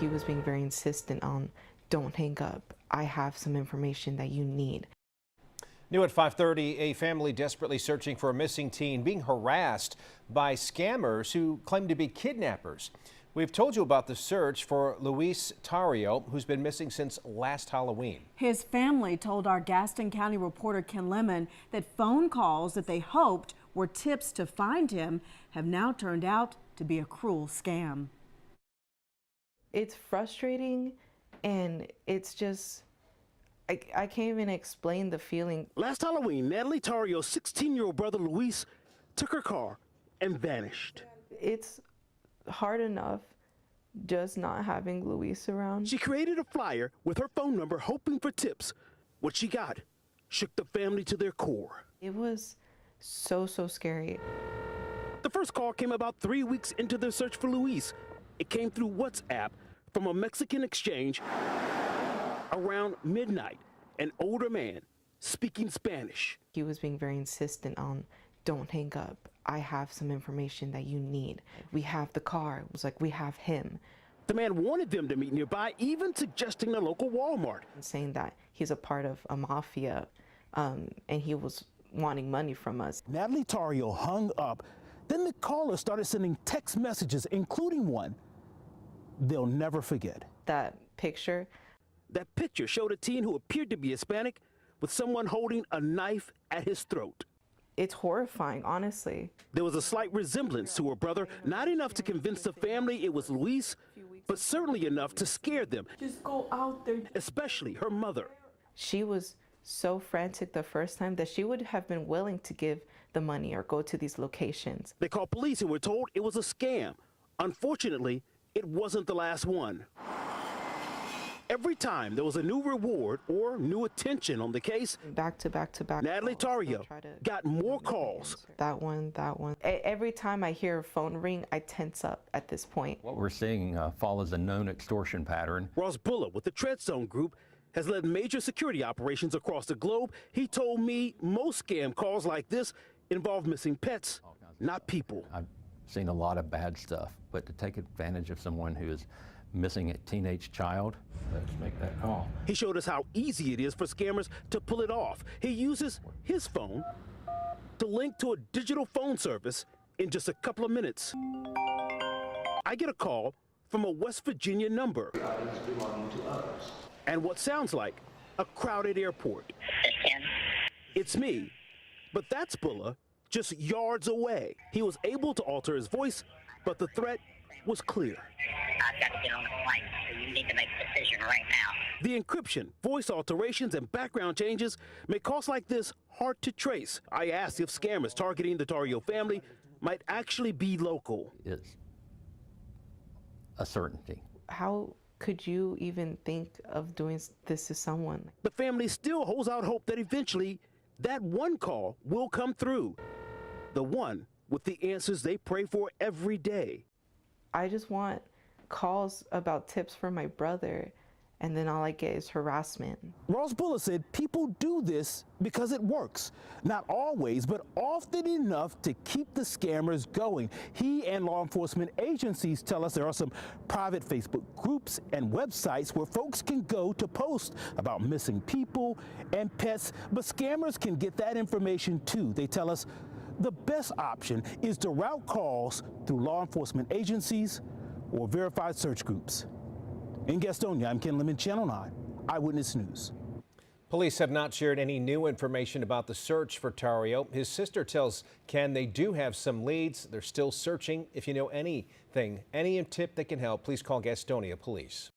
He was being very insistent on, don't hang up. I have some information that you need. New at 5:30, a family desperately searching for a missing teen being harassed by scammers who claim to be kidnappers. We've told you about the search for Luis Tario, who's been missing since last Halloween. His family told our Gaston County reporter Ken Lemon that phone calls that they hoped were tips to find him have now turned out to be a cruel scam. It's frustrating, and it's just, I can't even explain the feeling. Last Halloween, Natalie Tario's 16-year-old brother Luis took her car and vanished. It's hard enough just not having Luis around. She created a flyer with her phone number hoping for tips. What she got shook the family to their core. It was so scary. The first call came about 3 weeks into their search for Luis. It came through WhatsApp from a Mexican exchange. Around midnight, an older man speaking Spanish. He was being very insistent on, don't hang up. I have some information that you need. We have the car. It was like, we have him. The man wanted them to meet nearby, even suggesting a local Walmart. And saying that he's a part of a mafia, and he was wanting money from us. Natalie Tario hung up. Then the caller started sending text messages, including one they'll never forget. That picture showed a teen who appeared to be Hispanic with someone holding a knife at his throat. It's horrifying, honestly. There was a slight resemblance to her brother, not enough to convince the family it was Luis, but certainly enough to scare them. Just go out there. Especially her mother. She was so frantic the first time that she would have been willing to give the money or go to these locations. They called police and were told it was a scam. Unfortunately, it wasn't the last one. Every time there was a new reward or new attention on the case, back to back, Natalie Tario got more calls. That one. Every time I hear a phone ring, I tense up at this point. What we're seeing follows a known extortion pattern. Ross Buller with the Treadzone Group has led major security operations across the globe. He told me most scam calls like this involve missing pets, not people. I've seen a lot of bad stuff, but to take advantage of someone who is missing a teenage child, let's make that call. He showed us how easy it is for scammers to pull it off. He uses his phone to link to a digital phone service in just a couple of minutes. I get a call from a West Virginia number and what sounds like a crowded airport. It's me, but that's Bulla, just yards away. He was able to alter his voice, but the threat was clear. I've got to get on a flight, so you need to make a decision right now. The encryption, voice alterations, and background changes make calls like this hard to trace. I asked if scammers targeting the Tario family might actually be local. It's a certainty. How could you even think of doing this to someone? The family still holds out hope that eventually that one call will come through. The one with the answers they pray for every day. I just want calls about tips for my brother, and then all I get is harassment. Ross Buller said people do this because it works. Not always, but often enough to keep the scammers going. He and law enforcement agencies tell us there are some private Facebook groups and websites where folks can go to post about missing people and pets, but scammers can get that information too. They tell us the best option is to route calls through law enforcement agencies or verified search groups. In Gastonia, I'm Ken Lemon, Channel 9 Eyewitness News. Police have not shared any new information about the search for Tario. His sister tells Ken they do have some leads. They're still searching. If you know anything, any tip that can help, please call Gastonia Police.